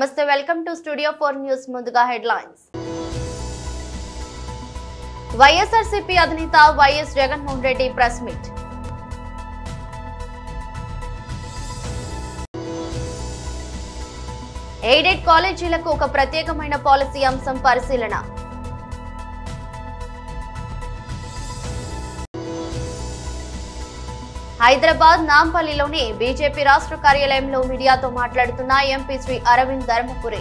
నమస్తే, welcome to studio 4 news. ముందుగా headlines. YSRCP అధినేత YS Jaganmohan Reddy press meet. Aided కాలేజీలకు ఒక ప్రత్యేకమైన పాలసీ అంశం పరిశీలన. హైదరాబాద్ నాంపల్లిలోని బీజేపీ రాష్ట్ర కార్యాలయంలో మీడియాతో మాట్లాడుతున్న ఎంపీ శ్రీ అరవింద్ ధర్మపురి.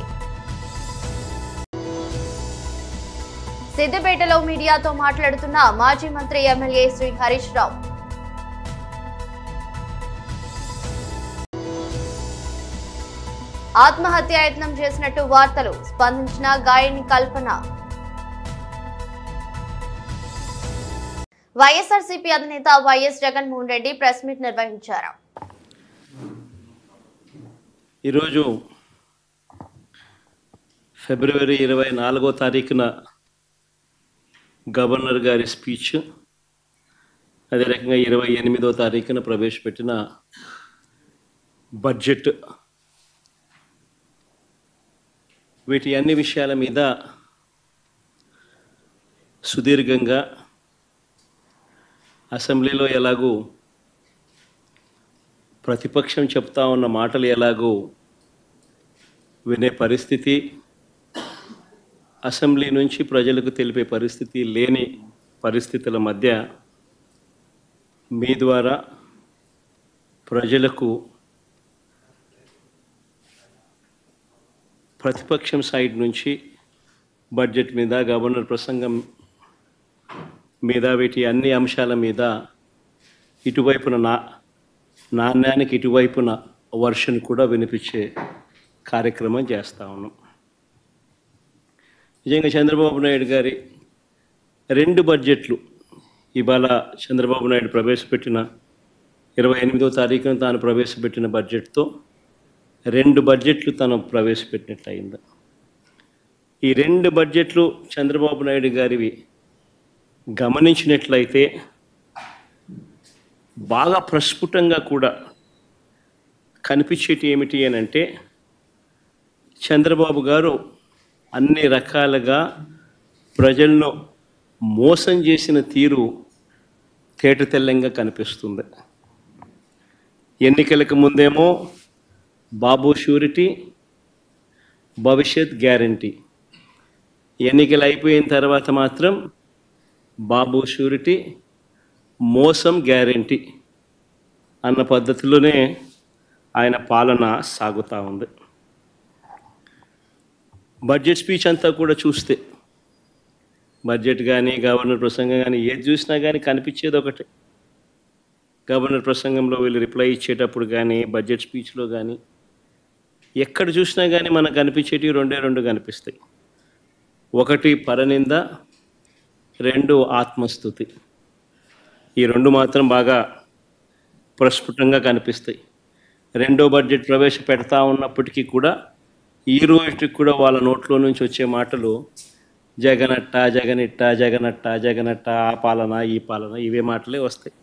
సిద్దిపేటలో మీడియాతో మాట్లాడుతున్న మాజీ మంత్రి ఎమ్మెల్యే శ్రీ హరీష్ రావు. ఆత్మహత్యాయత్నం చేసినట్టు వార్తలు స్పందించిన గాయని కల్పన. వైఎస్ఆర్సీపీ అధినేత YS Jaganmohan Reddy press meet నిర్వహించారు. ఈరోజు ఫిబ్రవరి 24వ తారీఖున గవర్నర్ గారి స్పీచ్, అదే రకంగా 28వ తారీఖున ప్రవేశపెట్టిన బడ్జెట్, వీటి అన్ని విషయాల మీద సుదీర్ఘంగా అసెంబ్లీలో ఎలాగూ ప్రతిపక్షం చెప్తా ఉన్న మాటలు ఎలాగూ వినే పరిస్థితి, అసెంబ్లీ నుంచి ప్రజలకు తెలిపే పరిస్థితి లేని పరిస్థితుల మధ్య మీ ద్వారా ప్రజలకు ప్రతిపక్షం సైడ్ నుంచి బడ్జెట్ మీద, గవర్నర్ ప్రసంగం మీద, వీటి అన్ని అంశాల మీద ఇటువైపున నాణ్యానికి ఇటువైపున వర్షన్ కూడా వినిపించే కార్యక్రమం చేస్తూ ఉన్నాం. నిజంగా చంద్రబాబు నాయుడు గారి 2 బడ్జెట్లు, ఇవాళ చంద్రబాబు నాయుడు ప్రవేశపెట్టిన 28వ తారీఖున తాను ప్రవేశపెట్టిన బడ్జెట్తో 2 బడ్జెట్లు తను ప్రవేశపెట్టినట్లయింది. ఈ 2 బడ్జెట్లు చంద్రబాబు నాయుడు గారివి గమనించినట్లయితే బాగా ప్రస్ఫుటంగా కూడా కనిపించేటి ఏమిటి అని అంటే, చంద్రబాబు గారు అన్ని రకాలుగా ప్రజలను మోసం చేసిన తీరు తేటతెల్లంగా కనిపిస్తుంది. ఎన్నికలకు ముందేమో బాబు షూరిటీ, భవిష్యత్ గ్యారంటీ, ఎన్నికలు అయిపోయిన తర్వాత మాత్రం బాబు షూరిటీ, మోసం గ్యారంటీ అన్న పద్ధతిలోనే ఆయన పాలన సాగుతూ ఉంది. బడ్జెట్ స్పీచ్ అంతా కూడా చూస్తే, బడ్జెట్ కానీ గవర్నర్ ప్రసంగం కానీ ఏది చూసినా కానీ కనిపించేది ఒకటే. గవర్నర్ ప్రసంగంలో వీళ్ళు రిప్లై ఇచ్చేటప్పుడు కానీ, బడ్జెట్ స్పీచ్లో కానీ ఎక్కడ చూసినా కానీ మనకు కనిపించేటివి 2 కనిపిస్తాయి. ఒకటి పరనింద, 2 ఆత్మస్తుతి. ఈ 2 మాత్రం బాగా ప్రస్ఫుటంగా కనిపిస్తాయి. 2వ బడ్జెట్ ప్రవేశపెడతా ఉన్నప్పటికీ కూడా ఈ రోజుకి కూడా వాళ్ళ నోట్లో నుంచి వచ్చే మాటలు జగనట్ట, జగనిట్ట, జగనట్ట, జగనట్ట, ఆ పాలన, ఈ పాలన, ఇవే మాటలే వస్తాయి.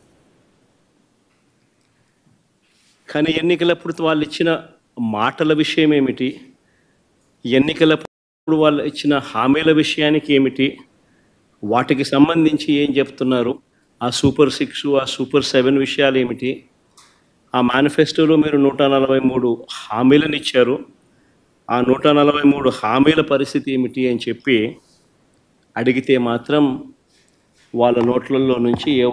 కానీ ఎన్నికలప్పుడు వాళ్ళు ఇచ్చిన మాటల విషయం ఏమిటి, ఎన్నికలప్పుడు వాళ్ళు ఇచ్చిన హామీల విషయానికి ఏమిటి, వాటికి సంబంధించి ఏం చెప్తున్నారు, ఆ సూపర్ 6, ఆ సూపర్ 7 విషయాలు ఏమిటి, ఆ మేనిఫెస్టోలో మీరు 143 హామీలను ఇచ్చారు, ఆ 143 హామీల పరిస్థితి ఏమిటి అని చెప్పి అడిగితే మాత్రం వాళ్ళ నోట్లలో నుంచి ఏ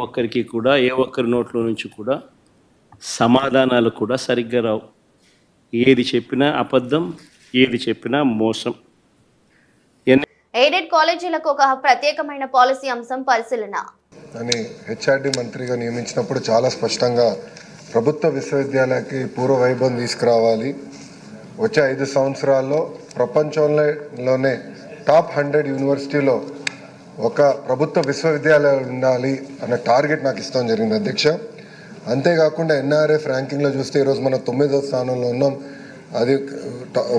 ఒక్కరి నోట్లో నుంచి కూడా సమాధానాలు కూడా సరిగ్గా రావు. ఏది చెప్పినా అబద్ధం, ఏది చెప్పినా మోసం. ఎయిడెడ్ కాలేజీలకు ఒక ప్రత్యేకమైన పాలసీ అంశం పరిశీలన అని హెచ్ఆర్డి మంత్రిగా నియమించినప్పుడు చాలా స్పష్టంగా ప్రభుత్వ విశ్వవిద్యాలయాలకి పూర్వ వైభవం తీసుకురావాలి, వచ్చే 5 సంవత్సరాల్లో ప్రపంచంలోనే టాప్ 100 యూనివర్సిటీలో ఒక ప్రభుత్వ విశ్వవిద్యాలయం ఉండాలి అనే టార్గెట్ నాకు ఇస్తాం జరిగింది అధ్యక్ష. అంతేకాకుండా ఎన్ఆర్ఎఫ్ ర్యాంకింగ్లో చూస్తే ఈరోజు మనం 9వ స్థానంలో ఉన్నాం. అది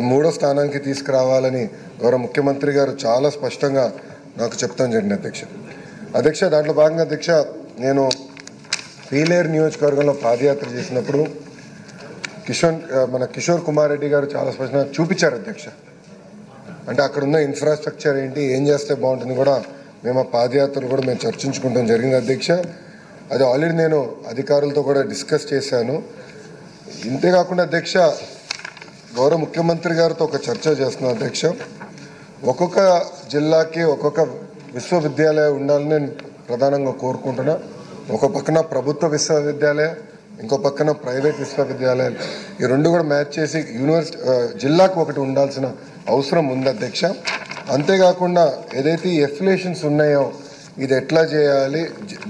3వ స్థానానికి తీసుకురావాలని గౌరవ ముఖ్యమంత్రి గారు చాలా స్పష్టంగా నాకు చెప్తాం జరిగింది అధ్యక్ష. దాంట్లో భాగంగా అధ్యక్ష, నేను పీలేరు నియోజకవర్గంలో పాదయాత్ర చేసినప్పుడు మన కిషోర్ కుమార్ రెడ్డి గారు చాలా స్పష్టంగా చూపించారు అధ్యక్ష. అంటే అక్కడ ఉన్న ఇన్ఫ్రాస్ట్రక్చర్ ఏంటి, ఏం చేస్తే బాగుంటుంది కూడా మేము ఆ పాదయాత్రలు కూడా మేము చర్చించుకుంటాం జరిగింది అధ్యక్ష. అది ఆల్రెడీ నేను అధికారులతో కూడా డిస్కస్ చేశాను. ఇంతేకాకుండా అధ్యక్ష, గౌరవ ముఖ్యమంత్రి గారితో ఒక చర్చ చేస్తున్నాను అధ్యక్ష. ఒక్కొక్క జిల్లాకి ఒక్కొక్క విశ్వవిద్యాలయం ఉండాలని నేను ప్రధానంగా కోరుకుంటున్నా. ఒక పక్కన ప్రభుత్వ విశ్వవిద్యాలయం, ఇంకో పక్కన ప్రైవేట్ విశ్వవిద్యాలయాలు, ఈ రెండు కూడా మ్యాచ్ చేసి యూనివర్సిటీ జిల్లాకు ఒకటి ఉండాల్సిన అవసరం ఉంది అధ్యక్ష. అంతేకాకుండా ఏదైతే ఈ ఎఫిలియేషన్స్ ఉన్నాయో ఇది ఎట్లా చేయాలి,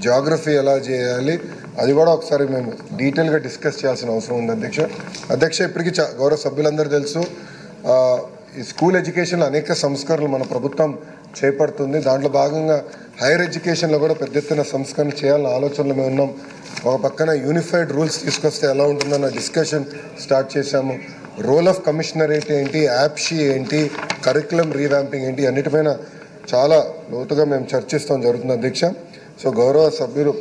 జాగ్రఫీ ఎలా చేయాలి, అది కూడా ఒకసారి మేము డీటెయిల్గా డిస్కస్ చేయాల్సిన అవసరం ఉంది అధ్యక్ష. ఇప్పటికీ గౌరవ సభ్యులందరూ తెలుసు, ఈ స్కూల్ ఎడ్యుకేషన్లో అనేక సంస్కరణలు మన ప్రభుత్వం చేపడుతుంది. దాంట్లో భాగంగా హైయర్ ఎడ్యుకేషన్లో కూడా పెద్ద ఎత్తున సంస్కరణ చేయాలన్న ఆలోచనలు మేము ఉన్నాం. ఒక పక్కన యూనిఫైడ్ రూల్స్ తీసుకొస్తే ఎలా ఉంటుందన్న డిస్కషన్ స్టార్ట్ చేశాము. రోల్ ఆఫ్ కమిషనరేట్ ఏంటి, యాప్షీ ఏంటి, కరికులం రీవ్యాంపింగ్ ఏంటి, అన్నిటిపైన చాలా లోతుగా మేము చర్చిస్తాం జరుగుతుంది అధ్యక్ష. సో గౌరవ సభ్యులు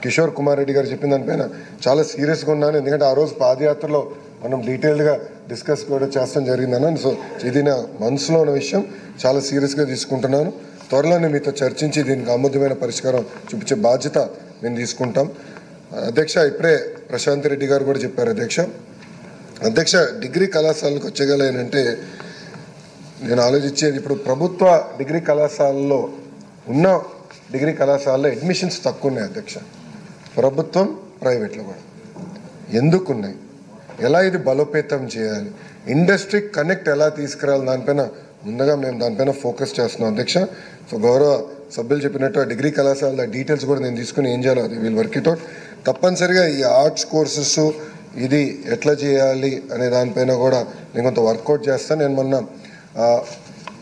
కిషోర్ కుమార్ రెడ్డి గారు చెప్పిన దానిపైన చాలా సీరియస్గా ఉన్నాను. ఎందుకంటే ఆ రోజు పాదయాత్రలో మనం డీటెయిల్డ్గా డిస్కస్ కూడా చేస్తాం జరిగిందన్న. సో ఇది నా మనసులో ఉన్న విషయం, చాలా సీరియస్గా తీసుకుంటున్నాను. త్వరలోనే మీతో చర్చించి దీనికి ఆమోదమైన పరిష్కారం చూపించే బాధ్యత మేము తీసుకుంటాం అధ్యక్ష. ఇప్పుడే ప్రశాంత్ రెడ్డి గారు కూడా చెప్పారు అధ్యక్ష. డిగ్రీ కళాశాలకు వచ్చగలేనంటే నేను ఆలోచించేది, ఇప్పుడు ప్రభుత్వ డిగ్రీ కళాశాలలో ఉన్న డిగ్రీ కళాశాలలో అడ్మిషన్స్ తక్కువ ఉన్నాయి అధ్యక్ష. ప్రభుత్వం ప్రైవేట్లో కూడా ఎందుకున్నాయి, ఎలా ఇది బలోపేతం చేయాలి, ఇండస్ట్రీ కనెక్ట్ ఎలా తీసుకురావాలి, దానిపైన ముందుగా మేము దానిపైన ఫోకస్ చేస్తున్నాం అధ్యక్ష. సో గౌరవ సభ్యులు చెప్పినట్టు ఆ డిగ్రీ కళాశాల డీటెయిల్స్ కూడా నేను తీసుకుని ఏం చేయాలో అది వీళ్ళు వర్క్ ఇట్ అవుట్. తప్పనిసరిగా ఈ ఆర్ట్స్ కోర్సెస్ ఇది ఎట్లా చేయాలి అనే దానిపైన కూడా నేను కొంత వర్కౌట్ చేస్తాను. నేను మొన్న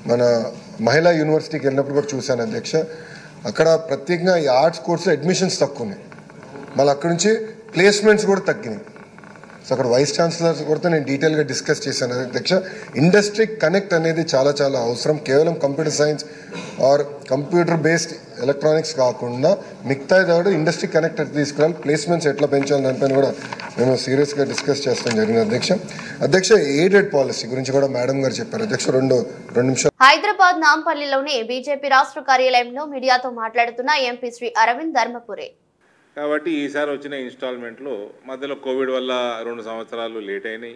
మన మహిళా యూనివర్సిటీకి వెళ్ళినప్పుడు కూడా చూశాను అధ్యక్ష. అక్కడ ప్రత్యేకంగా ఈ ఆర్ట్స్ కోర్సులో అడ్మిషన్స్ తక్కువ ఉన్నాయి, మళ్ళీ అక్కడి నుంచి ప్లేస్మెంట్స్ కూడా తగ్గినాయి. సో అక్కడ వైస్ ఛాన్సలర్స్ కూడా నేను డీటెయిల్గా డిస్కస్ చేశాను అధ్యక్ష. ఇండస్ట్రీ కనెక్ట్ అనేది చాలా చాలా అవసరం. కేవలం computer science or computer based electronics కాకుండా మిగతా కూడా ఇండస్ట్రీ కనెక్ట్ తీసుకురావాలి, ప్లేస్మెంట్స్ ఎట్లా పెంచాలి దానిపైన కూడా మేము సీరియస్గా డిస్కస్ చేస్తాం జరిగింది అధ్యక్ష. ఎయిడెడ్ పాలసీ గురించి కూడా మేడం గారు చెప్పారు అధ్యక్ష. రెండు నిమిషాలు. హైదరాబాద్ నాంపల్లిలోని బీజేపీ రాష్ట్ర కార్యాలయంలో మీడియాతో మాట్లాడుతున్న ఎంపీ శ్రీ అరవింద్ ధర్మపురి. కాబట్టి ఈసారి వచ్చిన ఇన్స్టాల్మెంట్లో మధ్యలో కోవిడ్ వల్ల 2 సంవత్సరాలు లేట్ అయినాయి.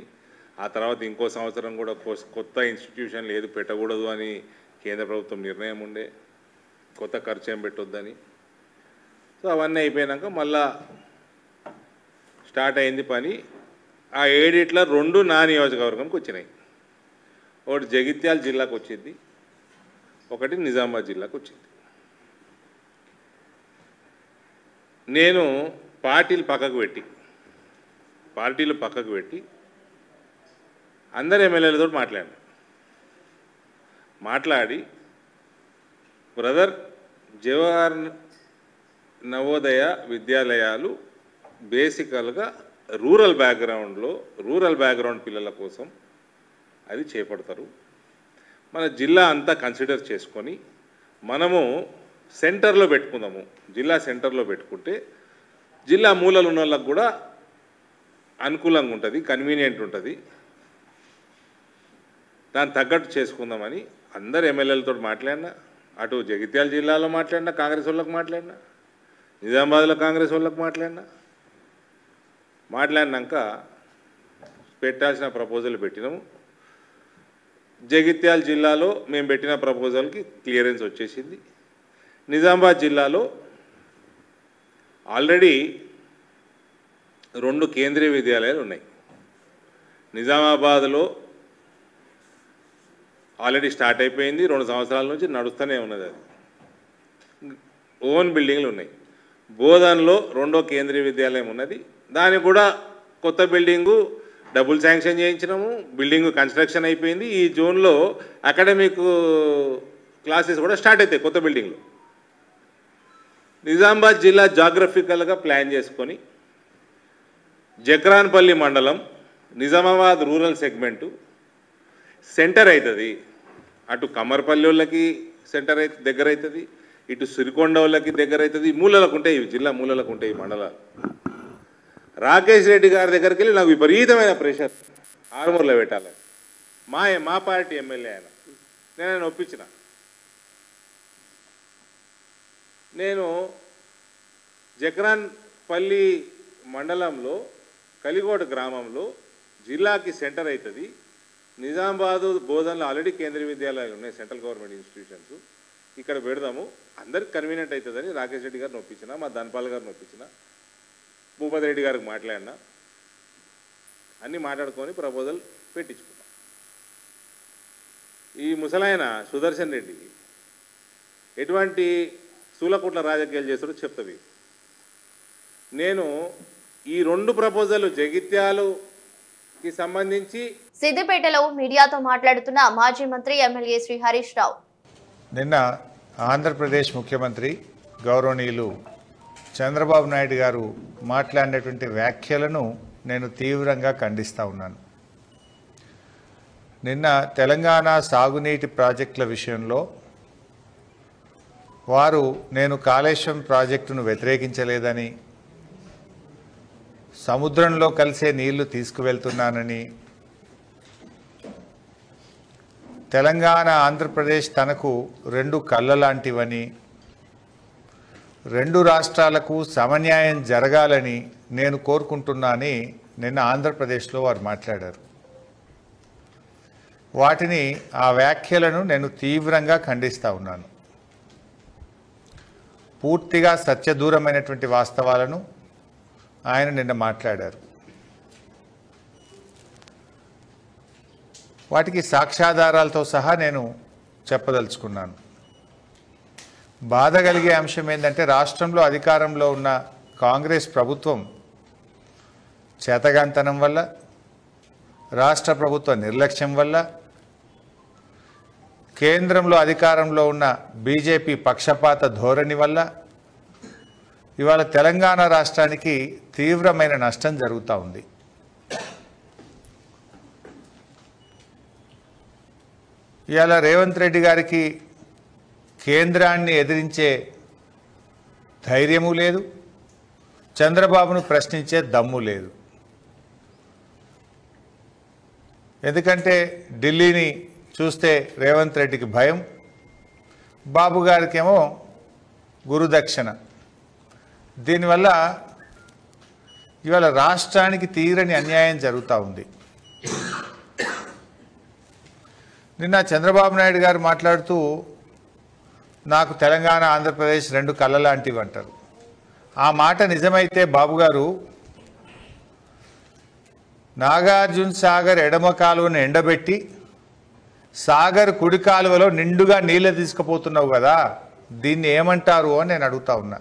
ఆ తర్వాత ఇంకో సంవత్సరం కూడా కొత్త ఇన్స్టిట్యూషన్లు ఏది పెట్టకూడదు అని కేంద్ర ప్రభుత్వం నిర్ణయం ఉండే, కొత్త ఖర్చు ఏం పెట్టొద్దని. సో అవన్నీ అయిపోయాక మళ్ళా స్టార్ట్ అయింది పని. ఆ 7 2 నా నియోజకవర్గంకి వచ్చినాయి. ఒకటి జగిత్యాల జిల్లాకు వచ్చింది, ఒకటి నిజామాబాద్ జిల్లాకు వచ్చింది. నేను పార్టీలు పక్కకు పెట్టి అందరు ఎమ్మెల్యేలతో మాట్లాడి బ్రదర్, జవహర్ నవోదయ విద్యాలయాలు బేసికల్గా రూరల్ బ్యాక్గ్రౌండ్ పిల్లల కోసం అది చేపడతారు. మన జిల్లా అంతా కన్సిడర్ చేసుకొని మనము సెంటర్లో పెట్టుకుందాము. జిల్లా సెంటర్లో పెట్టుకుంటే జిల్లా మూలలు ఉన్న వాళ్ళకు కూడా అనుకూలంగా ఉంటుంది, కన్వీనియంట్ ఉంటుంది. దాన్ని తగ్గట్టు చేసుకుందామని అందరు ఎమ్మెల్యేలతో మాట్లాడినా, అటు జగిత్యాల జిల్లాలో మాట్లాడినా కాంగ్రెస్ వాళ్ళకు మాట్లాడినా, నిజామాబాద్లో కాంగ్రెస్ వాళ్ళకు మాట్లాడినాక పెట్టాల్సిన ప్రపోజల్ పెట్టినాము. జగిత్యాల జిల్లాలో మేము పెట్టిన ప్రపోజల్కి క్లియరెన్స్ వచ్చేసింది. నిజామాబాద్ జిల్లాలో ఆల్రెడీ 2 కేంద్రీయ విద్యాలయాలు ఉన్నాయి. నిజామాబాద్లో ఆల్రెడీ స్టార్ట్ అయిపోయింది, 2 సంవత్సరాల నుంచి నడుస్తూనే ఉన్నది. అది ఓన్ బిల్డింగ్లు ఉన్నాయి. బోధన్లో 2వ కేంద్రీయ విద్యాలయం ఉన్నది, దానికి కూడా కొత్త బిల్డింగు డబుల్ శాంక్షన్ చేయించినాము. బిల్డింగు కన్స్ట్రక్షన్ అయిపోయింది. ఈ జోన్లో అకాడమిక్ క్లాసెస్ కూడా స్టార్ట్ అవుతాయి కొత్త బిల్డింగ్లో. నిజామాబాద్ జిల్లా జాగ్రఫికల్గా ప్లాన్ చేసుకొని జక్రాన్పల్లి మండలం నిజామాబాద్ రూరల్ సెగ్మెంటు సెంటర్ అవుతుంది. అటు కమ్మర్పల్లి వాళ్ళకి సెంటర్ దగ్గర అవుతుంది, ఇటు సిరికొండ వాళ్ళకి దగ్గర అవుతుంది. మూలలకు ఉంటాయి, జిల్లా మూలలకు ఉంటాయి మండలాలు. రాకేష్ రెడ్డి గారి దగ్గరికి వెళ్ళి నాకు విపరీతమైన ప్రెషర్ ఆర్మూర్లో పెట్టాలి. మా పార్టీ ఎమ్మెల్యే ఆయన. నేను ఆయన ఒప్పించిన. నేను జక్రాన్పల్లి మండలంలో కలిగోట గ్రామంలో జిల్లాకి సెంటర్ అవుతుంది. నిజామాబాదు బోధనలో ఆల్రెడీ కేంద్రీయ విద్యాలయాలు ఉన్నాయి, సెంట్రల్ గవర్నమెంట్ ఇన్స్టిట్యూషన్స్. ఇక్కడ పెడదాము, అందరికి కన్వీనియంట్ అవుతుందని రాకేష్ రెడ్డి గారిని ఒప్పించిన, మా ధన్పాల్ గారిని ఒప్పించిన, భూపతి రెడ్డి గారికి మాట్లాడినా, అన్నీ మాట్లాడుకొని ప్రపోజల్ పెట్టించుకున్నాం. ఈ ముసలాయన సుదర్శన్ రెడ్డి ఎటువంటి సూలకుట్ల రాజకీయాలు చేస్తాడో చెప్తుంది. నేను ఈ 2 ప్రపోజల్ జగిత్యాలకి సంబంధించి సిద్దిపేటలో మీడియాతో మాట్లాడుతున్న మాజీ మంత్రి ఎమ్మెల్యే శ్రీ హరీష్ రావు, నిన్న ఆంధ్రప్రదేశ్ ముఖ్యమంత్రి గౌరవనీయులు చంద్రబాబు నాయుడు గారు మాట్లాడినటువంటి వ్యాఖ్యలను నేను తీవ్రంగా ఖండిస్తూ ఉన్నాను. నిన్న తెలంగాణ సాగునీటి ప్రాజెక్టుల విషయంలో వారు నేను కాళేశ్వరం ప్రాజెక్టును వ్యతిరేకించలేదని, సముద్రంలో కలిసే నీళ్లు తీసుకువెళ్తున్నానని, తెలంగాణ ఆంధ్రప్రదేశ్ తనకు 2 కళ్ళ లాంటివని, 2 రాష్ట్రాలకు సమన్యాయం జరగాలని నేను కోరుకుంటున్నానని నిన్న ఆంధ్రప్రదేశ్లో వారు మాట్లాడారు. వాటిని ఆ వ్యాఖ్యలను నేను తీవ్రంగా ఖండిస్తూ ఉన్నాను. పూర్తిగా సత్యదూరమైనటువంటి వాస్తవాలను ఆయన నిన్న మాట్లాడారు. వాటికి సాక్ష్యాధారాలతో సహా నేను చెప్పదలుచుకున్నాను. బాధ కలిగే అంశం ఏంటంటే రాష్ట్రంలో అధికారంలో ఉన్న కాంగ్రెస్ ప్రభుత్వం చేతగాంతనం వల్ల, రాష్ట్ర ప్రభుత్వ నిర్లక్ష్యం వల్ల, కేంద్రంలో అధికారంలో ఉన్న బీజేపీ పక్షపాత ధోరణి వల్ల ఇవాళ తెలంగాణ రాష్ట్రానికి తీవ్రమైన నష్టం జరుగుతూ ఉంది. ఇవాళ రేవంత్ రెడ్డి గారికి కేంద్రాన్ని ఎదిరించే ధైర్యము లేదు, చంద్రబాబును ప్రశ్నించే దమ్ము లేదు. ఎందుకంటే ఢిల్లీని చూస్తే రేవంత్ రెడ్డికి భయం, బాబు గారికేమో గురుదక్షిణ. దీనివల్ల ఇవాళ రాష్ట్రానికి తీరని అన్యాయం జరుగుతూ ఉంది. నిన్న చంద్రబాబు నాయుడు గారు మాట్లాడుతూ నాకు తెలంగాణ ఆంధ్రప్రదేశ్ 2 కళ్ళ లాంటివి అంటారు. ఆ మాట నిజమైతే బాబు గారు నాగార్జున సాగర్ ఎడమ కాలువను ఎండబెట్టి సాగర్ కుడి కాలువలో నిండుగా నీళ్ళు తీసుకుపోతున్నావు కదా, దీన్ని ఏమంటారు అని నేను అడుగుతా ఉన్నా.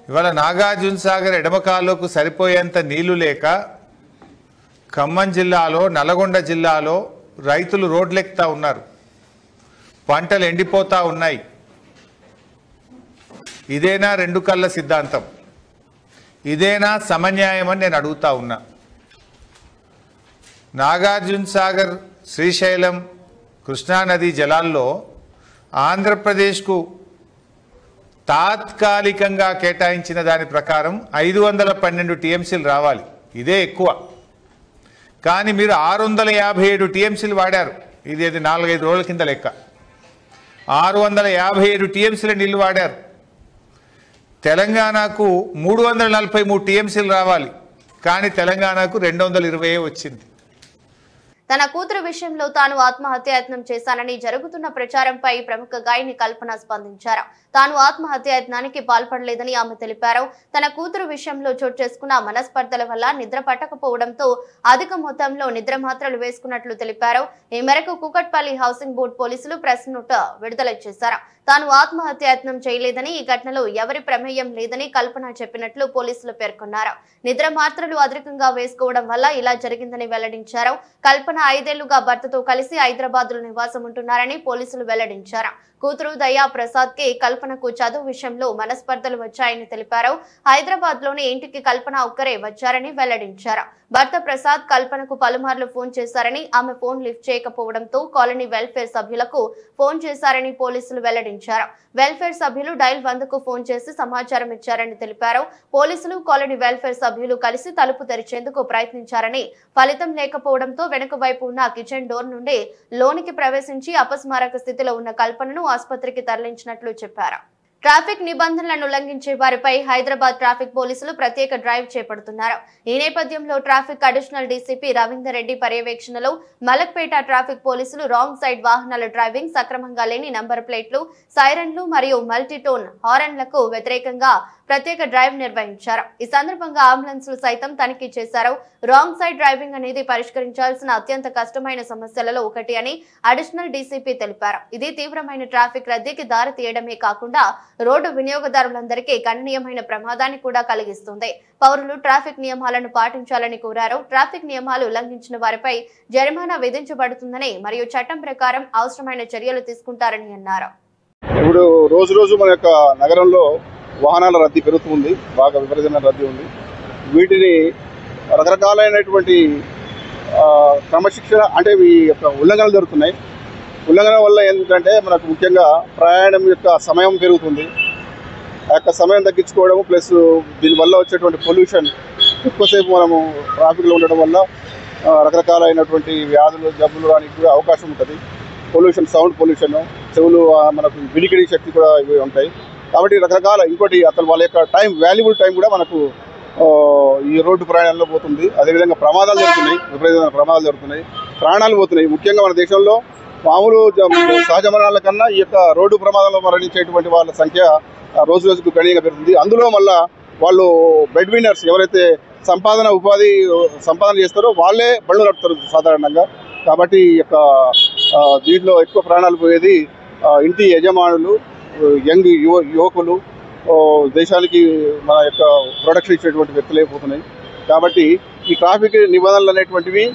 ఇవాళ నాగార్జున సాగర్ ఎడమ కాలువకు సరిపోయేంత నీళ్లు లేక ఖమ్మం జిల్లాలో, నల్గొండ జిల్లాలో రైతులు రోడ్లెక్కుతా ఉన్నారు, పంటలు ఎండిపోతూ ఉన్నాయి. ఇదేనా 2 కళ్ళ సిద్ధాంతం? ఇదేనా సమన్యాయం అని నేను అడుగుతా ఉన్నా. నాగార్జున సాగర్, శ్రీశైలం, కృష్ణానది జలాల్లో ఆంధ్రప్రదేశ్కు తాత్కాలికంగా కేటాయించిన దాని ప్రకారం 512 టీఎంసీలు రావాలి, ఇదే ఎక్కువ. కానీ మీరు 657 టీఎంసీలు వాడారు. ఇది 4-5 రోజుల కింద లెక్క. 657 టీఎంసీల నీళ్లు వాడారు. తెలంగాణకు 343 టీఎంసీలు రావాలి, కానీ తెలంగాణకు 220 వచ్చింది. తన కూతురు విషయంలో తాను ఆత్మహత్యాయత్నం చేశానని జరుగుతున్న ప్రచారంపై ప్రముఖ గాయని కల్పన స్పందించారు. తాను ఆత్మహత్యాయత్నానికి పాల్పడలేదని ఆమె తెలిపారు. తన కూతురు విషయంలో చోటు చేసుకున్న మనస్పర్ధల వల్ల నిద్ర పట్టకపోవడంతో అధిక మొత్తంలో నిద్ర మాత్రలు వేసుకున్నట్లు తెలిపారు. ఈ మేరకు కూకట్పల్లి హౌసింగ్ బోర్డు పోలీసులు ప్రెస్ నోట్ విడుదల చేశారు. తాను ఆత్మహత్యాయత్నం చేయలేదని, ఈ ఘటనలో ఎవరి ప్రమేయం లేదని కల్పన చెప్పినట్లు పోలీసులు పేర్కొన్నారు. నిద్ర మాత్రలు అధికంగా వేసుకోవడం వల్ల ఇలా జరిగిందని వెల్లడించారు. కల్పన 5 ఏళ్లుగా భర్తతో కలిసి హైదరాబాద్ లో నివాసం ఉంటున్నారని పోలీసులు వెల్లడించారు. కూతురు దయా ప్రసాద్ కి కల్పనకు చదువు విషయంలో మనస్పర్ధలు వచ్చాయని తెలిపారు. హైదరాబాద్ లోని ఇంటికి కల్పన ఒక్కరే వచ్చారని వెల్లడించారు. భర్త ప్రసాద్ కల్పనకు పలుమార్లు ఫోన్ చేశారని, ఆమె ఫోన్ లిఫ్ట్ చేయకపోవడంతో కాలనీ వెల్ఫేర్ సభ్యులకు ఫోన్ చేశారని పోలీసులు వెల్లడించారు. వెల్ఫేర్ సభ్యులు డైల్ 100కు ఫోన్ చేసి సమాచారం ఇచ్చారని తెలిపారు. పోలీసులు కాలనీ వెల్ఫేర్ సభ్యులు కలిసి తలుపు తెరిచేందుకు ప్రయత్నించారని, ఫలితం లేకపోవడంతో వెనుక వైపు ఉన్న కిచెన్ డోర్ నుండి లోనికి ప్రవేశించి అపస్మారక స్థితిలో ఉన్న కల్పనను ఆసుపత్రికి తరలించినట్లు చెప్పారు. ట్రాఫిక్ నిబంధనలను ఉల్లంఘించే వారిపై హైదరాబాద్ ట్రాఫిక్ పోలీసులు ప్రత్యేక డ్రైవ్ చేపడుతున్నారు. ఈ నేపథ్యంలో traffic additional DCP Ravinder Reddy పర్యవేక్షణలో మలక్పేట ట్రాఫిక్ పోలీసులు రాంగ్ సైడ్ వాహనాల డ్రైవింగ్, సక్రమంగా లేని నంబర్ ప్లేట్లు, సైరన్లు మరియు మల్టీటోన్ హారన్లకు వ్యతిరేకంగా ప్రత్యేక డ్రైవ్ నిర్వహించారు. ఈ సందర్భంగా అంబులెన్సులు సైతం తనిఖీ చేశారు. రాంగ్ సైడ్ డ్రైవింగ్ అనేది పరిష్కరించాల్సిన అత్యంత కష్టమైన సమస్యలలో ఒకటి అని అడిషనల్ డీసీపీ తెలిపారు. ఇది తీవ్రమైన ట్రాఫిక్ రద్దీకి దారి తీయడమే కాకుండా రోడ్డు వినియోగదారులందరికీ గణనీయమైన ప్రమాదాన్ని కూడా కలిగిస్తుంది. పౌరులు ట్రాఫిక్ నియమాలను పాటించాలని కోరారు. ట్రాఫిక్ నియమాలు ఉల్లంఘించిన వారిపై జరిమానా విధించబడుతుందని మరియు చట్టం ప్రకారం అవసరమైన చర్యలు తీసుకుంటారని అన్నారు. ఇప్పుడు రోజు రోజు మన యొక్క నగరంలో వాహనాల రద్దీ పెరుగుతుంది, బాగా విపరీతమైన రద్దీ ఉంది. వీటిని రకరకాలైనటువంటి క్రమశిక్షణ అంటే ఈ యొక్క ఉల్లంఘనలు జరుగుతున్నాయి. ఉల్లంఘన వల్ల ఏంటంటే మనకు ముఖ్యంగా ప్రయాణం యొక్క సమయం పెరుగుతుంది. ఆ యొక్క సమయం తగ్గించుకోవడం ప్లస్ దీనివల్ల వచ్చేటువంటి పొల్యూషన్, ఎక్కువసేపు మనము ట్రాఫిక్లో ఉండడం వల్ల రకరకాలైనటువంటి వ్యాధులు, జబ్బులు రానికి కూడా అవకాశం ఉంటుంది. పొల్యూషన్, సౌండ్ పొల్యూషన్, చెవులు మనకు వినికిడి శక్తి కూడా ఇవి ఉంటాయి. కాబట్టి రకరకాల ఇంకోటి అసలు వాళ్ళ యొక్క టైం, వాల్యుబుల్ టైం కూడా మనకు ఈ రోడ్డు ప్రయాణంలో పోతుంది. అదేవిధంగా ప్రమాదాలు జరుగుతున్నాయి, విపరీతమైన ప్రమాదాలు జరుగుతున్నాయి, ప్రాణాలు పోతున్నాయి. ముఖ్యంగా మన దేశంలో మామూలు సహజ మరణాల కన్నా ఈ యొక్క రోడ్డు ప్రమాదంలో మరణించేటువంటి వాళ్ళ సంఖ్య రోజు రోజుకు గణనీయంగా పెరుగుతుంది. అందులో మళ్ళా వాళ్ళు బెడ్ విన్నర్స్ ఎవరైతే ఉపాధి సంపాదన చేస్తారో వాళ్ళే బళ్ళు నడుపుతారు సాధారణంగా. కాబట్టి ఈ యొక్క దీంట్లో ఎక్కువ ప్రాణాలు పోయేది ఇంటి యజమానులు, యంగ్ యువకులు, దేశానికి మన యొక్క ప్రొడక్షన్ ఇచ్చేటువంటి వ్యక్తులే పోతున్నాయి. కాబట్టి ఈ ట్రాఫిక్ నిబంధనలు అనేటువంటివి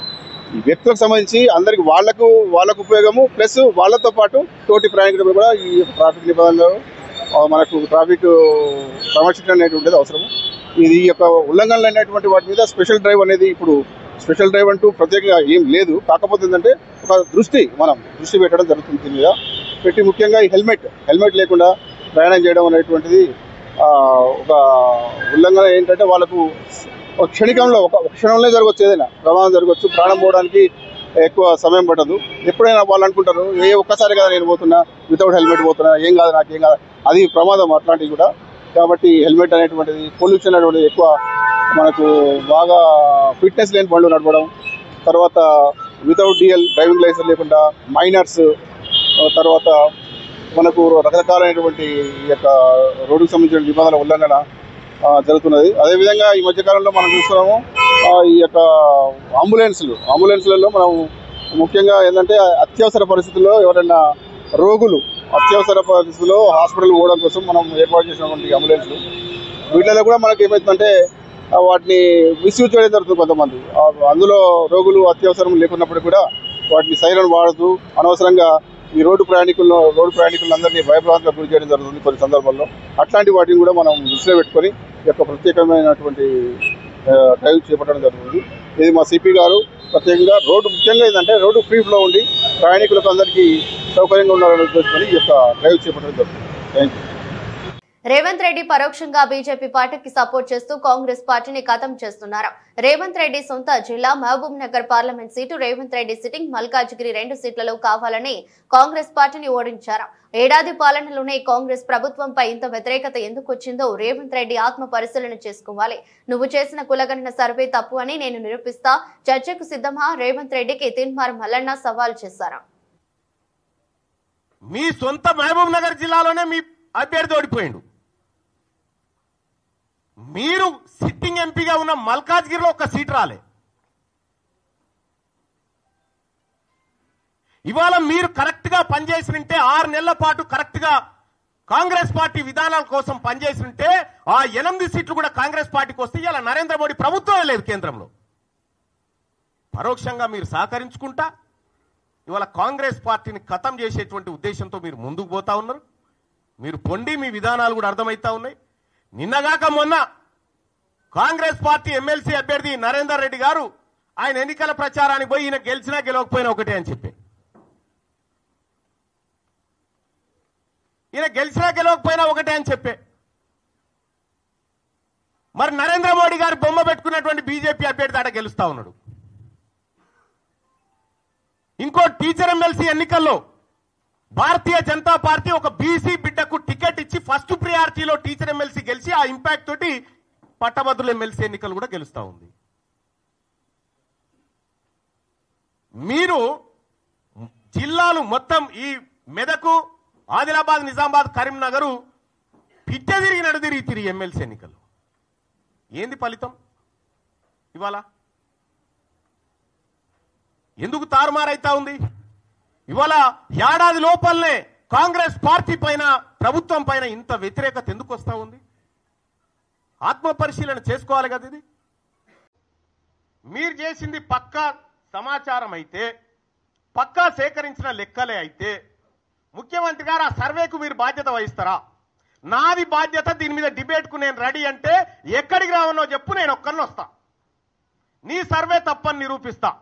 వ్యక్తులకు సంబంధించి అందరికి వాళ్ళకు ఉపయోగము, ప్లస్ వాళ్ళతో పాటు తోటి ప్రయాణికులకు కూడా ఈ ట్రాఫిక్ నిబంధనలు మనకు ట్రాఫిక్ క్రమశిక్షణ అనేటువంటిది అవసరము. ఇది యొక్క ఉల్లంఘనలు అనేటువంటి వాటి మీద స్పెషల్ డ్రైవ్ అనేది, ఇప్పుడు స్పెషల్ డ్రైవ్ అంటూ ప్రత్యేకంగా ఏం లేదు. కాకపోతే ఏంటంటే ఒక దృష్టి పెట్టడం జరుగుతుంది దీని మీద పెట్టి, ముఖ్యంగా ఈ హెల్మెట్ లేకుండా ప్రయాణం చేయడం అనేటువంటిది ఒక ఉల్లంఘన. ఏంటంటే వాళ్ళకు ఒక క్షణికంలో ఒక క్షణంలో జరగవచ్చు, ఏదైనా ప్రమాదం జరగవచ్చు, ప్రాణం పోవడానికి ఎక్కువ సమయం పట్టదు. ఎప్పుడైనా వాళ్ళు అనుకుంటారు ఒక్కసారి కదా నేను పోతున్నా, వితౌట్ హెల్మెట్ పోతున్నా, ఏం కాదు నాకేం కాదు, అది ప్రమాదం అట్లాంటివి కూడా. కాబట్టి హెల్మెట్ అనేటువంటిది, పొల్యూషన్ అనేటువంటిది ఎక్కువ మనకు బాగా ఫిట్నెస్ లేని బండ్లు నడపడం, తర్వాత వితౌట్ డిఎల్ డ్రైవింగ్ లైసెన్స్ లేకుండా మైనర్స్, తర్వాత మనకు రకరకాలైనటువంటి ఈ యొక్క రోడ్డుకు సంబంధించిన నిబంధనల ఉల్లంఘన జరుగుతున్నది. అదేవిధంగా ఈ మధ్యకాలంలో మనం చూస్తున్నాము ఈ యొక్క అంబులెన్స్లలో మనం ముఖ్యంగా ఏంటంటే అత్యవసర పరిస్థితుల్లో ఎవరైనా రోగులు అత్యవసర పరిస్థితుల్లో హాస్పిటల్ పోవడం కోసం మనం ఏర్పాటు చేసినటువంటి అంబులెన్స్లు, వీటిలో కూడా మనకి ఏమవుతుందంటే వాటిని మిస్యూజ్ చేయడం జరుగుతుంది కొంతమంది. అందులో రోగులు అత్యవసరం లేకున్నప్పుడు కూడా వాటిని సైరన్ వాడుతూ అనవసరంగా ఈ రోడ్డు ప్రయాణికులందరినీ భయభ్రాంతులకు గురి చేయడం జరుగుతుంది కొన్ని సందర్భాల్లో. అట్లాంటి వాటిని కూడా మనం దృష్టిలో పెట్టుకొని ఈ యొక్క ప్రత్యేకమైనటువంటి డ్రైవ్ చేపట్టడం జరుగుతుంది. ఇది మా సిపి గారు ప్రత్యేకంగా ముఖ్యంగా ఏంటంటే రోడ్డు ఫ్రీ ఫ్లో ఉండి ప్రయాణికులకు అందరికీ సౌకర్యంగా ఉండాలని ఉద్దేశించుకొని ఈ యొక్క డ్రైవ్ చేపట్టడం జరుగుతుంది. Thank you. రేవంత్ రెడ్డి పరోక్షంగా బీజేపీ పార్టీకి సపోర్ట్ చేస్తూ కాంగ్రెస్ పార్టీని ఖతం చేస్తున్నారు. రేవంత్ రెడ్డి సొంత జిల్లా Mahabubnagar parliament seat Revanth Reddy sitting Malkajgiri 2 సీట్లలో కావాలని కాంగ్రెస్ పార్టీని ఓడించారు. ఏడాది పాలనలోనే కాంగ్రెస్ ప్రభుత్వంపై ఇంత వ్యతిరేకత ఎందుకు వచ్చిందో రేవంత్ రెడ్డి ఆత్మ పరిశీలన చేసుకోవాలి. నువ్వు చేసిన కులగణన సర్వే తప్పు అని నేను నిరూపిస్తా, చర్చకు సిద్ధమా? రేవంత్ రెడ్డికి తిన్మార్ మల్లన్న సవాల్ చేశారు. మీ సొంత మహబూబ్ నగర్ జిల్లాలోనే మీ అభ్యర్థి ఓడిపోయిండు. మీరు సిట్టింగ్ ఎంపీగా ఉన్న మల్కాజ్గిరిలో ఒక సీట్ రాలే. ఇవాళ మీరు కరెక్ట్ గా పనిచేసినంటే 6 నెలల పాటు కరెక్ట్ గా కాంగ్రెస్ పార్టీ విధానాల కోసం పనిచేసినంటే ఆ 8 సీట్లు కూడా కాంగ్రెస్ పార్టీకి వస్తే ఇలా నరేంద్ర మోడీ ప్రభుత్వమే లేదు కేంద్రంలో. పరోక్షంగా మీరు సహకరించుకుంటా ఇవాళ కాంగ్రెస్ పార్టీని ఖతం చేసేటువంటి ఉద్దేశంతో మీరు ముందుకు పోతా ఉన్నారు. మీరు పొండి మీ విధానాలు కూడా అర్థమవుతా ఉన్నాయి. నిన్నగాక మొన్న కాంగ్రెస్ పార్టీ ఎమ్మెల్సీ అభ్యర్థి నరేందర్ రెడ్డి గారు ఆయన ఎన్నికల ప్రచారానికి పోయి ఈయన గెలిచినా గెలవకపోయినా ఒకటే అని చెప్పి, ఈయన గెలిచినా గెలవకపోయినా ఒకటే అని చెప్పే, మరి నరేంద్ర మోడీ గారు బొమ్మ పెట్టుకున్నటువంటి బీజేపీ అభ్యర్థి ఆడ గెలుస్తా ఉన్నాడు. ఇంకో టీచర్ ఎమ్మెల్సీ ఎన్నికల్లో భారతీయ జనతా పార్టీ ఒక బీసీ బిడ్డకు టికెట్ ఇచ్చి ఫస్ట్ ప్రియారిటీలో టీచర్ ఎమ్మెల్సీ గెలిచి ఆ ఇంపాక్ట్ తోటి పట్టభద్రుల ఎమ్మెల్సీ ఎన్నికలు కూడా గెలుస్తా ఉంది. మీరు జిల్లాలు మొత్తం ఈ మెదకు, ఆదిలాబాద్, నిజామాబాద్, కరీంనగర్ పిట్ట తిరిగి నడుదిరిగి ఎమ్మెల్సీ ఎన్నికలు. ఏంది ఫలితం? ఇవాళ ఎందుకు తారుమారైతా ఉంది? ఇవాళ ఏడాది లోపలనే కాంగ్రెస్ పార్టీ పైన, ప్రభుత్వం పైన ఇంత వ్యతిరేకత ఎందుకు వస్తా ఉంది? ఆత్మ పరిశీలన చేసుకోవాలి కదా. ఇది మీరు చేసింది పక్కా సమాచారం అయితే, పక్కా సేకరించిన లెక్కలే అయితే ముఖ్యమంత్రి గారు ఆ సర్వేకు మీరు బాధ్యత వహిస్తారా? నాది బాధ్యత, దీని మీద డిబేట్కు నేను రెడీ అంటే ఎక్కడికి రావనో చెప్పు, నేను ఒక్కరిని వస్తా, నీ సర్వే తప్పని నిరూపిస్తా.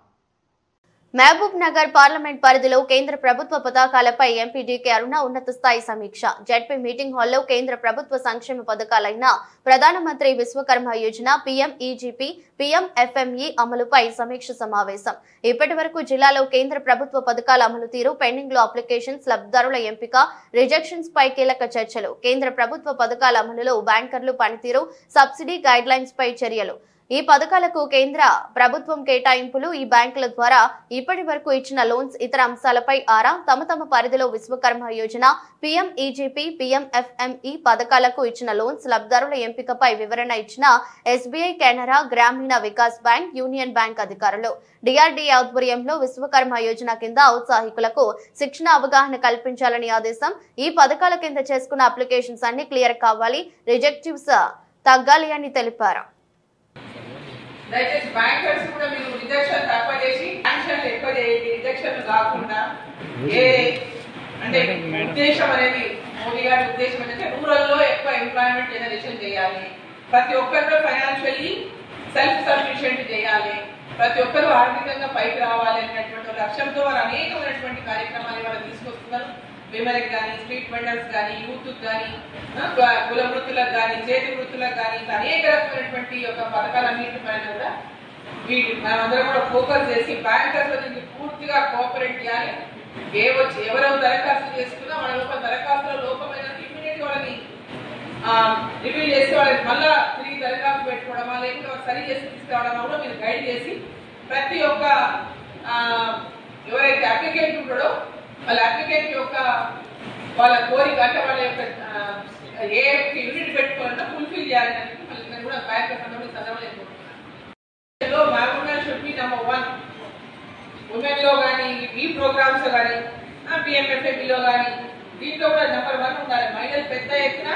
మహబూబ్ నగర్ పార్లమెంట్ పరిధిలో కేంద్ర ప్రభుత్వ పథకాలపై ఎంపీ డీకే అరుణ ఉన్నత స్థాయి సమీక్ష. జడ్పీ మీటింగ్ హాల్లో కేంద్ర ప్రభుత్వ సంక్షేమ పథకాలైన ప్రధానమంత్రి విశ్వకర్మ యోజన, పీఎంఈజీపీ, పీఎంఎఫ్ఎంఈ అమలుపై సమీక్ష సమావేశం. ఇప్పటి వరకు జిల్లాలో కేంద్ర ప్రభుత్వ పథకాల అమలు తీరు, పెండింగ్ లో అప్లికేషన్స్, లబ్ధిదారుల ఎంపిక, రిజెక్షన్స్ పై కీలక చర్చలు. కేంద్ర ప్రభుత్వ పథకాల అమలులో బ్యాంకర్లు పనితీరు, సబ్సిడీ గైడ్ లైన్స్ పై చర్యలు. ఈ పథకాలకు కేంద్ర ప్రభుత్వం కేటాయింపులు, ఈ బ్యాంకుల ద్వారా ఇప్పటి వరకు ఇచ్చిన లోన్స్, ఇతర అంశాలపై ఆరా. తమ పరిధిలో విశ్వకర్మ యోజన, పీఎంఈజీపీ, పీఎంఎఫ్ఎంఈ పథకాలకు ఇచ్చిన లోన్స్, లబ్ధిదారుల ఎంపికపై వివరణ ఇచ్చిన ఎస్బీఐ, కెనరా గ్రామీణ వికాస్ బ్యాంక్, యూనియన్ బ్యాంక్ అధికారులు. డిఆర్డీఏ ఆధ్వర్యంలో విశ్వకర్మ యోజన కింద ఔత్సాహికులకు శిక్షణ, అవగాహన కల్పించాలని ఆదేశం. ఈ పథకాల కింద చేసుకున్న అప్లికేషన్స్ అన్ని క్లియర్ కావాలి, రిజెక్టివ్స్ తగ్గాలి అని తెలిపారు. దయచేసి బ్యాంకర్స్ కూడా మీరు రిజెక్షన్ తక్కువ చేసి శాంక్షన్లు ఎక్కువ చేయండి. రిజెక్షన్ కాకుండా అంటే ఉద్దేశం అనేది, మోడీ గారి ఉద్దేశం ఏంటంటే రూరల్లో ఎక్కువ ఎంప్లాయ్మెంట్ జనరేషన్ చేయాలి, ప్రతి ఒక్కరిలో ఫైనాన్షియల్లీ సెల్ఫ్ సఫిషియెంట్ చేయాలి, ప్రతి ఒక్కరు ఆర్థికంగా పైకి రావాలి అనేటువంటి లక్ష్యంతో వారు అనేకమైనటువంటి కార్యక్రమాలు వాళ్ళు తీసుకొస్తున్నారు. విమెన్కి కానీ, స్ట్రీట్ వెండర్స్ కానీ, యూత్ కానీ, కుల వృత్తులకు కానీ, చేతి వృత్తులకు కానీ, అనేక రకమైనటువంటి యొక్క పథకాలన్నింటి పైన కూడా మనమందరం కూడా ఫోకస్ చేసి బ్యాంకర్స్ దీన్ని పూర్తిగా కోఆపరేట్ చేయాలి. ఎవరెవరు దరఖాస్తు చేసుకున్నా వాళ్ళ లోపల దరఖాస్తులో లోపమైన ఇమ్మీడియట్ వాళ్ళని రివ్యూ చేసి వాళ్ళకి మళ్ళా తిరిగి దరఖాస్తు పెట్టుకోవడమా, లేకపోతే సరి చేసి తీసుకురావడమా కూడా మీరు గైడ్ చేసి ప్రతి ఒక్క ఎవరైతే అప్లికెంట్ ఉంటాడో వాళ్ళ అప్లికెంట్ యొక్క వాళ్ళ కోరిక అంటే వాళ్ళ యొక్క ఏ యూనిట్ పెట్టుకోవాలన్నా ఫుల్ఫిల్ చేయాలని మళ్ళీ కూడా బ్యాంక్ చదవలేదు. Mahabubnagar should be number 1 women లో కానీ, ఈ ప్రోగ్రామ్స్ కానీ, పిఎంఎఫ్ఏబిలో కానీ దీంట్లో కూడా నంబర్ 1 ఉండాలి. మహిళలు పెద్ద ఎత్తున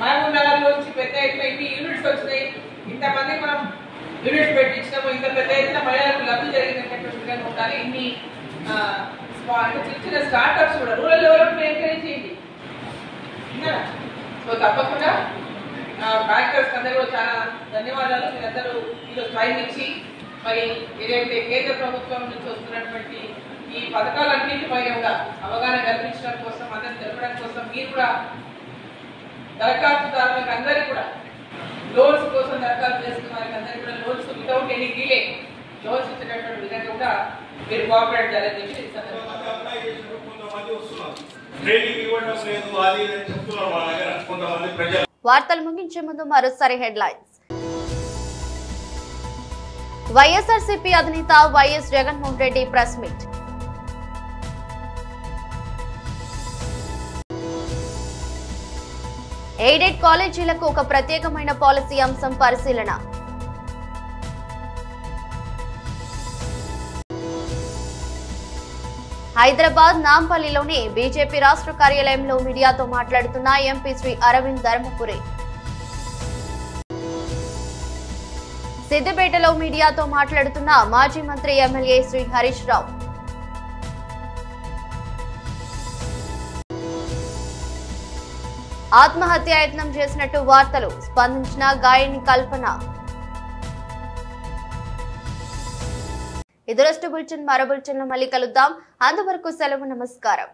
మహబూబ్నగర్ నుంచి పెద్ద ఎత్తున ఇన్ని యూనిట్స్ వచ్చినాయి, ఇంతమంది మనం యూనిట్స్ పెట్టించినాము, ఇంత పెద్ద ఎత్తున మహిళలకు లబ్ధి జరిగినటువంటి విధంగా ఉండాలి. ఇన్ని చిన్న స్టార్ట్అప్స్ కూడా రూరల్ డెవలప్మెంట్ ఎంకరేజ్ చేయండి. సో తప్పకుండా బ్యాంకర్స్ అందరూ చాలా ధన్యవాదాలు. మీరందరూ ఈరోజు టైం ఇచ్చి మరి ఏదైతే కేంద్ర ప్రభుత్వం నుంచి వస్తున్నటువంటి ఈ పథకాలన్నింటిపై కూడా అవగాహన కల్పించడం కోసం, అందరిని తెలపడం కోసం మీరు కూడా దరఖాస్తుదారులకు అందరికీ కూడా లోన్స్ కోసం దరఖాస్తు చేసుకున్న వారికి అందరికీ కూడా loans without any delay loans ఇచ్చేటటువంటి విధంగా కూడా మీరు కోఆపరేట్ చేయాలని చెప్పి వార్తలు ముగించే ముందు మరోసారి హెడ్లైన్స్. వైఎస్ఆర్సీపీ అధినేత YS Jaganmohan Reddy press meet. Aided కాలేజీలకు ఒక ప్రత్యేకమైన పాలసీ అంశం పరిశీలన. హైదరాబాద్ నాంపల్లిలోని బీజేపీ రాష్ట్ర కార్యాలయంలో మీడియాతో మాట్లాడుతున్న ఎంపీ శ్రీ అరవింద్ ధర్మపురి. సిద్దిపేటలో మీడియాతో మాట్లాడుతున్న మాజీ మంత్రి ఎమ్మెల్యే శ్రీ హరీష్ రావు. ఆత్మహత్యాయత్నం చేసినట్టు వార్తలు. స్పందించిన గాయని కల్పన. ఇదరస్ట్ బులెటిన్. మరో బులెటిన్లో మళ్ళీ కలుద్దాం. అంతవరకు సెలవు. నమస్కారం.